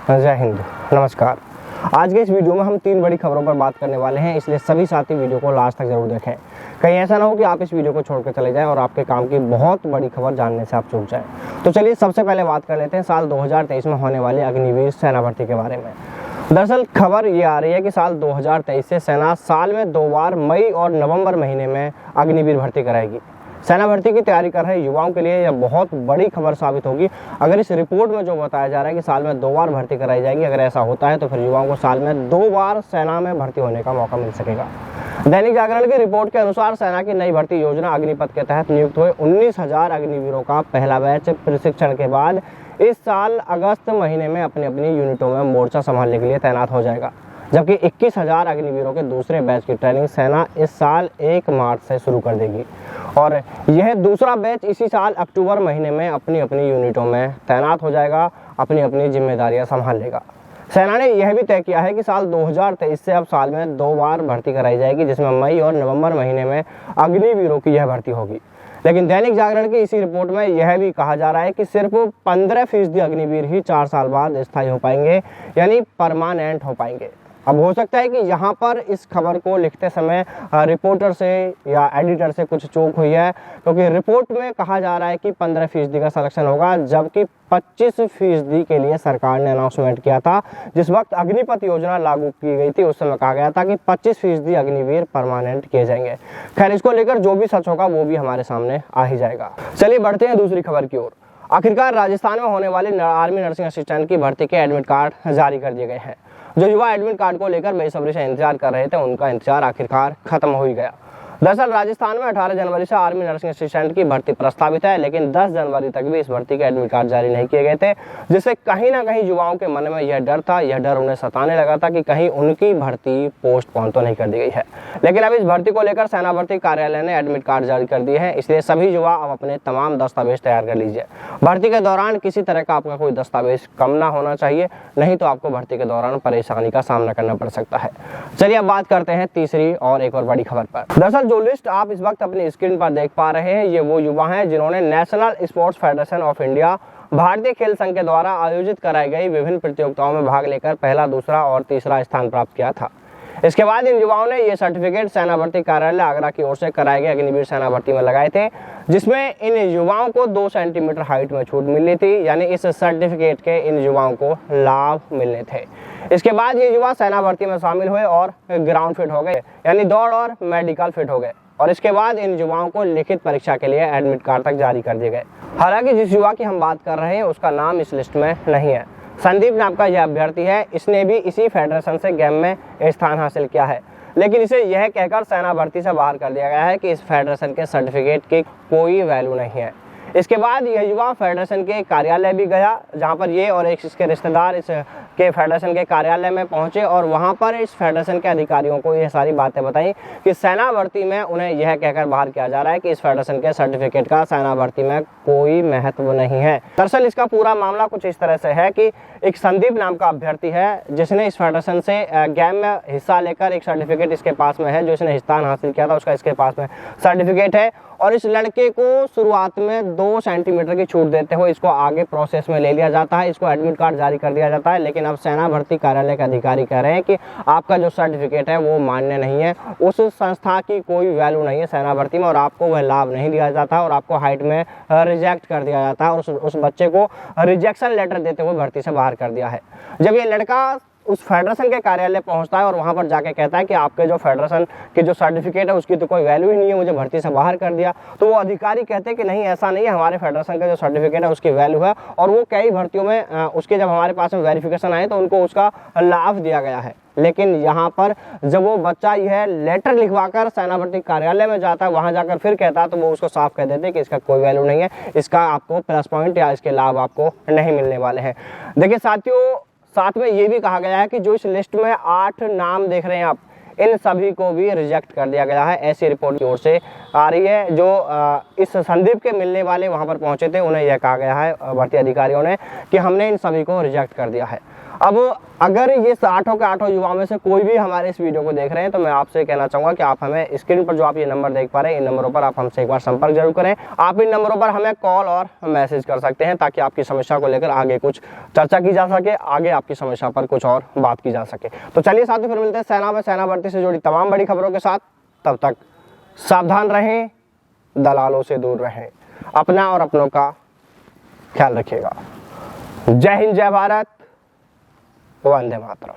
जय हिंद, नमस्कार। आज के इस वीडियो में हम 3 बड़ी खबरों पर बात करने वाले हैं, इसलिए सभी साथी वीडियो को लास्ट तक जरूर देखें। कहीं ऐसा ना हो कि आप इस वीडियो को छोड़कर चले जाएं और आपके काम की बहुत बड़ी खबर जानने से आप चूक जाएं। तो चलिए सबसे पहले बात कर लेते हैं साल 2023 में होने वाली अग्निवीर सेना भर्ती के बारे में। दरअसल खबर ये आ रही है कि साल 2023 से सेना साल में 2 बार मई और नवंबर महीने में अग्निवीर भर्ती कराएगी। सेना भर्ती की तैयारी कर रहे युवाओं के लिए यह बहुत बड़ी खबर साबित होगी। अगर इस रिपोर्ट में जो बताया जा रहा है कि साल में 2 बार भर्ती कराई जाएगी, अगर ऐसा होता है तो फिर युवाओं को साल में 2 बार सेना में भर्ती होने का मौका मिल सकेगा। दैनिक जागरण की रिपोर्ट के अनुसार सेना की नई भर्ती योजना अग्निपथ के तहत नियुक्त हुए 19,000 अग्निवीरों का पहला बैच प्रशिक्षण के बाद इस साल अगस्त महीने में अपनी अपनी यूनिटों में मोर्चा संभालने के लिए तैनात हो जाएगा, जबकि 21,000 अग्निवीरों के दूसरे बैच की ट्रेनिंग सेना इस साल 1 मार्च से शुरू कर देगी और यह दूसरा बैच इसी साल अक्टूबर महीने में अपनी अपनी यूनिटों में तैनात हो जाएगा, अपनी अपनी जिम्मेदारियां संभाल लेगा। सेना ने यह भी तय किया है कि साल 2023 से अब साल में 2 बार भर्ती कराई जाएगी, जिसमें मई और नवंबर महीने में अग्निवीरों की यह भर्ती होगी। लेकिन दैनिक जागरण की इसी रिपोर्ट में यह भी कहा जा रहा है कि सिर्फ 15% अग्निवीर ही 4 साल बाद स्थायी हो पाएंगे, यानी परमानेंट हो पाएंगे। अब हो सकता है कि यहाँ पर इस खबर को लिखते समय रिपोर्टर से या एडिटर से कुछ चूक हुई है, क्योंकि रिपोर्ट में कहा जा रहा है कि 15% का सिलेक्शन होगा, जबकि 25% के लिए सरकार ने अनाउंसमेंट किया था। जिस वक्त अग्निपथ योजना लागू की गई थी उस समय कहा गया था कि 25% अग्निवीर परमानेंट किए जाएंगे। खैर, इसको लेकर जो भी सच होगा वो भी हमारे सामने आ ही जाएगा। चलिए बढ़ते हैं दूसरी खबर की ओर। आखिरकार राजस्थान में होने वाली आर्मी नर्सिंग असिस्टेंट की भर्ती के एडमिट कार्ड जारी कर दिए गए हैं। जो युवा एडमिट कार्ड को लेकर बेसब्री से इंतजार कर रहे थे, उनका इंतजार आखिरकार खत्म हो ही गया। दरअसल राजस्थान में 18 जनवरी से आर्मी नर्सिंग असिस्टेंट की भर्ती प्रस्तावित है, लेकिन 10 जनवरी तक भी इस भर्ती के एडमिट कार्ड जारी नहीं किए गए थे, जिससे कहीं ना कहीं युवाओं के मन में यह डर था, यह डर उन्हें सताने लगा था कि कहीं उनकी भर्ती पोस्टपोन तो नहीं कर दी गई है। लेकिन अब इस भर्ती को लेकर सेना भर्ती कार्यालय ने एडमिट कार्ड जारी कर दिए हैं, इसलिए सभी युवा अब अपने तमाम दस्तावेज तैयार कर लीजिए। भर्ती के दौरान किसी तरह का आपका कोई दस्तावेज कम ना होना चाहिए, नहीं तो आपको भर्ती के दौरान परेशानी का सामना करना पड़ सकता है। चलिए अब बात करते हैं तीसरी और एक और बड़ी खबर पर। दरअसल जो लिस्ट आप इस वक्त अपनी स्क्रीन पर देख पा रहे हैं, ये वो युवा हैं जिन्होंने national sports federation of India भारतीय खेल संघ के द्वारा आयोजित कराई गई विभिन्न प्रतियोगिताओं में भाग लेकर पहला, दूसरा और तीसरा स्थान प्राप्त किया था। इसके बाद इन युवाओं ने ये सर्टिफिकेट सेना भर्ती कार्यालय आगरा की ओर से कराए गए अग्निवीर सेना भर्ती में लगाए थे, जिसमें इन युवाओं को 2 सेंटीमीटर हाइट में छूट मिलनी थी, यानी इस सर्टिफिकेट के इन युवाओं को लाभ मिलने थे। इसके बाद ये युवा सेना भर्ती में शामिल हुए और ग्राउंड फिट हो गए, यानी दौड़ और मेडिकल फिट हो गए, और इसके बाद इन युवाओं को लिखित परीक्षा के लिए एडमिट कार्ड तक जारी कर दिए गए। हालांकि जिस युवा की हम बात कर रहे हैं उसका नाम इस लिस्ट में नहीं है। संदीप नाम का यह अभ्यर्थी है, इसने भी इसी फेडरेशन से गेम में स्थान हासिल किया है, लेकिन इसे यह कहकर सेना भर्ती से बाहर कर दिया गया है कि इस फेडरेशन के सर्टिफिकेट की कोई वैल्यू नहीं है। इसके बाद यह युवा फेडरेशन के कार्यालय भी गया, जहां पर ये और एक इसके रिश्तेदार इस के फेडरेशन के कार्यालय में पहुंचे और वहां पर इस फेडरेशन के अधिकारियों को ये सारी बातें बताई कि सेना भर्ती में उन्हें यह कहकर बाहर किया जा रहा है कि इस फेडरेशन के सर्टिफिकेट का सेना भर्ती में कोई महत्व नहीं है। दरअसल इसका पूरा मामला कुछ इस तरह से है कि एक संदीप नाम का अभ्यर्थी है, जिसने इस फेडरेशन से गेम में हिस्सा लेकर एक सर्टिफिकेट इसके पास में है, जो इसने स्थान हासिल किया था उसका इसके पास में सर्टिफिकेट है, और इस लड़के को शुरुआत में 2 सेंटीमीटर की छूट देते हुए इसको आगे प्रोसेस में ले लिया जाता है, इसको एडमिट कार्ड जारी कर दिया जाता है। लेकिन अब सेना भर्ती कार्यालय के अधिकारी कह रहे हैं कि आपका जो सर्टिफिकेट है वो मान्य नहीं है, उस संस्था की कोई वैल्यू नहीं है सेना भर्ती में, और आपको वह लाभ नहीं दिया जाता और आपको हाइट में रिजेक्ट कर दिया जाता है, और उस बच्चे को रिजेक्शन लेटर देते हुए भर्ती से बाहर कर दिया है। जब ये लड़का उस फेडरेशन के कार्यालय पहुंचता है और वहां पर जाके कहता है कि आपके जो फेडरेशन के जो सर्टिफिकेट है उसकी तो कोई वैल्यू ही नहीं है, मुझे भर्ती से बाहर कर दिया, तो वो अधिकारी कहते हैं कि नहीं, ऐसा नहीं है, हमारे फेडरेशन का जो सर्टिफिकेट है उसकी वैल्यू है, और वो कई भर्तियों में उसके जब हमारे पास में वेरिफिकेशन आए तो उनको उसका लाभ दिया गया है। लेकिन यहाँ पर जब वो बच्चा यह लेटर लिखवाकर सेना भर्ती कार्यालय में जाता है, वहाँ जाकर फिर कहता है, तो वो उसको साफ कह देते हैं कि इसका कोई वैल्यू नहीं है, इसका आपको प्लस पॉइंट या इसके लाभ आपको नहीं मिलने वाले हैं। देखिए साथियों, साथ में ये भी कहा गया है कि जो इस लिस्ट में 8 नाम देख रहे हैं आप, इन सभी को भी रिजेक्ट कर दिया गया है, ऐसी रिपोर्ट की ओर से आ रही है। जो इस संदीप के मिलने वाले वहां पर पहुंचे थे, उन्हें यह कहा गया है भर्ती अधिकारियों ने कि हमने इन सभी को रिजेक्ट कर दिया है। अब अगर ये 8 के 8 युवाओं में से कोई भी हमारे इस वीडियो को देख रहे हैं तो मैं आपसे कहना चाहूँगा कि आप हमें स्क्रीन पर जो आप ये नंबर देख पा रहे हैं, इन नंबरों पर आप हमसे एक बार संपर्क जरूर करें। आप इन नंबरों पर हमें कॉल और मैसेज कर सकते हैं ताकि आपकी समस्या को लेकर आगे कुछ चर्चा की जा सके, आगे आपकी समस्या पर कुछ और बात की जा सके। तो चलिए साथियों, फिर मिलते हैं सेना में सेना भर्ती से जुड़ी तमाम बड़ी खबरों के साथ। तब तक सावधान रहें, दलालों से दूर रहें, अपना और अपनों का ख्याल रखिएगा। जय हिंद, जय भारत, वंदे मातरम।